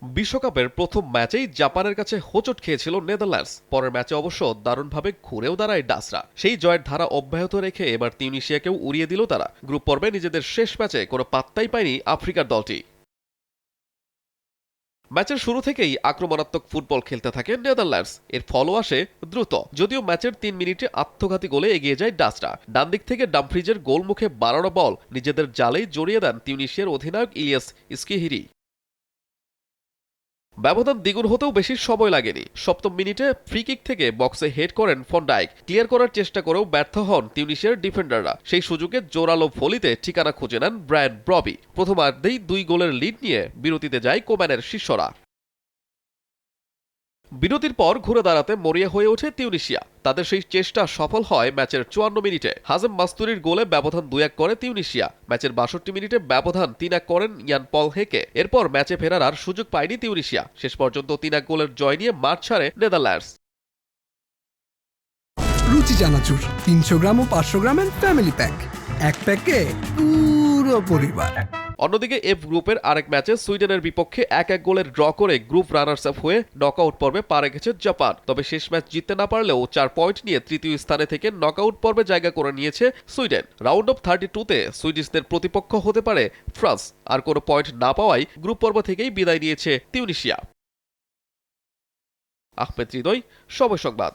বিশ্বকাপের প্রথম ম্যাচেই জাপানের কাছে হোঁচট খেয়েছিল নেদারল্যান্ডস। পরের ম্যাচে অবশ্য দারুণভাবে ঘুরেও দাঁড়ায় ডাচরা। সেই জয়ের ধারা অব্যাহত রেখে এবার তিউনিসিয়াকেও উড়িয়ে দিল তারা। গ্রুপ পর্বে নিজেদের শেষ ম্যাচে কোনো পাত্তাই পায়নি আফ্রিকার দলটি। ম্যাচের শুরু থেকেই আক্রমণাত্মক ফুটবল খেলতে থাকে নেদারল্যান্ডস। এর ফলও আসে দ্রুত। যদিও ম্যাচের ৩ মিনিটে আত্মঘাতী গোলে এগিয়ে যায় ডাচরা। ডান দিক থেকে ডামফ্রিজের গোলমুখে বাড়ানো বল নিজেদের জালেই জড়িয়ে দেন তিউনিসিয়ার অধিনায়ক ইলিয়াস স্কিহিরি। ব্যবধান দ্বিগুণ হতেও বেশি সময় লাগেনি। সপ্তম মিনিটে ফ্রি কিক থেকে বক্সে হেড করেন ফন ডাইক। ক্লিয়ার করার চেষ্টা করেও ব্যর্থ হন তিউনিসিয়ার ডিফেন্ডাররা। সেই সুযোগে জোরালো ভলিতে ঠিকানা খুঁজে নেন ব্রায়ান ব্রবি। প্রথমার্ধেই ২ গোলের লিড নিয়ে বিরতিতে যায় কোম্যানের শিষ্যরা। বিরতির পর ঘুরে দাঁড়াতে মরিয়া হয়ে ওঠে তিউনিসিয়া। তাদের সেই চেষ্টা সফল হয় ম্যাচের ৫৪ মিনিটে। হাজেম মাস্তুরির গোলে ব্যবধান ২-১ করে তিউনিসিয়া। ম্যাচের ৬২ মিনিটে ব্যবধান ৩-১ করেন ইয়ান পল হেকে। এরপর ম্যাচে ফেরার আর সুযোগ পায়নি তিউনিসিয়া। শেষ পর্যন্ত ৩-১ গোলের জয় নিয়ে মাঠ ছাড়ে নেদারল্যান্ডস। রুচি চানাচুর ৩০০ গ্রাম ও ৫০০ গ্রামের ফ্যামিলি প্যাক, এক প্যাকে পুরো পরিবার। অন্যদিকে এফ গ্রুপের আরেক ম্যাচে সুইডেনের বিপক্ষে ১-১ গোলের ড্র করে গ্রুপ রানার্স আপ হয়ে নকআউট পর্বে পা রেখেছে জাপান। তবে শেষ ম্যাচ জিততে না পারলেও ৪ পয়েন্ট নিয়ে তৃতীয় স্থানে থেকে নকআউট পর্বে জায়গা করে নিয়েছে সুইডেন। রাউন্ড অফ 32-তে সুইডিশদের প্রতিপক্ষ হতে পারে ফ্রান্স। আর কোনো পয়েন্ট না পাওয়ায় গ্রুপ পর্ব থেকেই বিদায় নিয়েছে তিউনিসিয়া। আহমেদ হৃদয়, সময় সংবাদ।